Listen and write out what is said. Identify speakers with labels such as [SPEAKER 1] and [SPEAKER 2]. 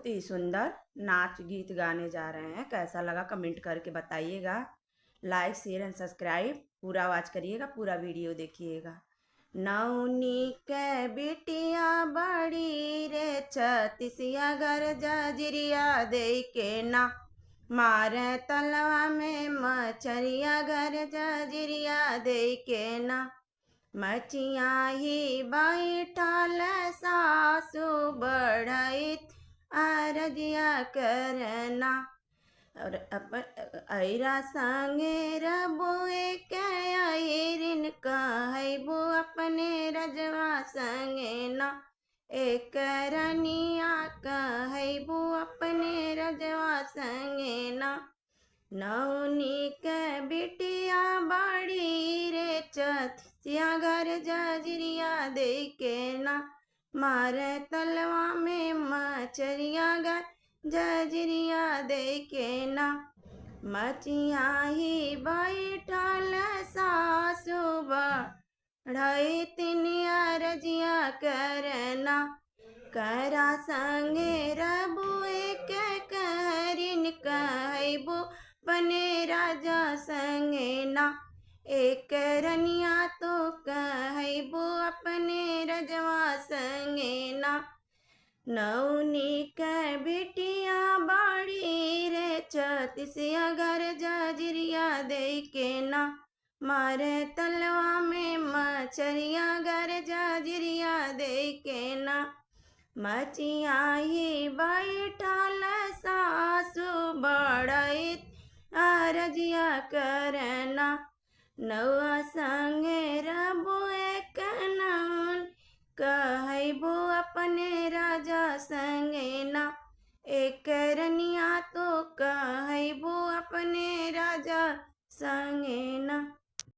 [SPEAKER 1] बहुत ही सुंदर नाच गीत गाने जा रहे हैं। कैसा लगा कमेंट करके बताइएगा। लाइक शेयर एंड सब्सक्राइब पूरा वॉच करिएगा, पूरा वीडियो देखिएगा। नौनी के बिटिया बड़ी रे छत्तीसिया घर जजरिया दे के ना मारे तलवा में मछरिया घर जजरिया दे के ना मचिया ही बैठल सासु बढ़इत अरजिया करना और ऐरा संगे रबुए के ऐरिन कहबो अपने रजवा संगे ना एक रनिया कहबो अपने रजवा संगे ना नौनी के बिटिया बड़ी रे छत्तीसिया घर जजरिया दे के ना मारे तलवा में मछरिया घर जजरिया दे के ना मचिया ही बैठल सासु बढ़ैतिन अरजिया करना करा संगे रबुए के कहरिन कहबो अपने राजा संगे ना एक रनिया तो कहबो अपने रजवा संगे ना नौनी के बिटिया बड़ी रे छत्तीसिया घर जजरिया दे के ना मारे तलवा में मछरिया घर जजरिया दे के ना मचिया ही बैठल सासु बढ़इत अरजिया करना नौआ संगे रबुए कनौन कहबो अपने राजा संगे ना एक रनिया तो कहबो अपने राजा संगे ना।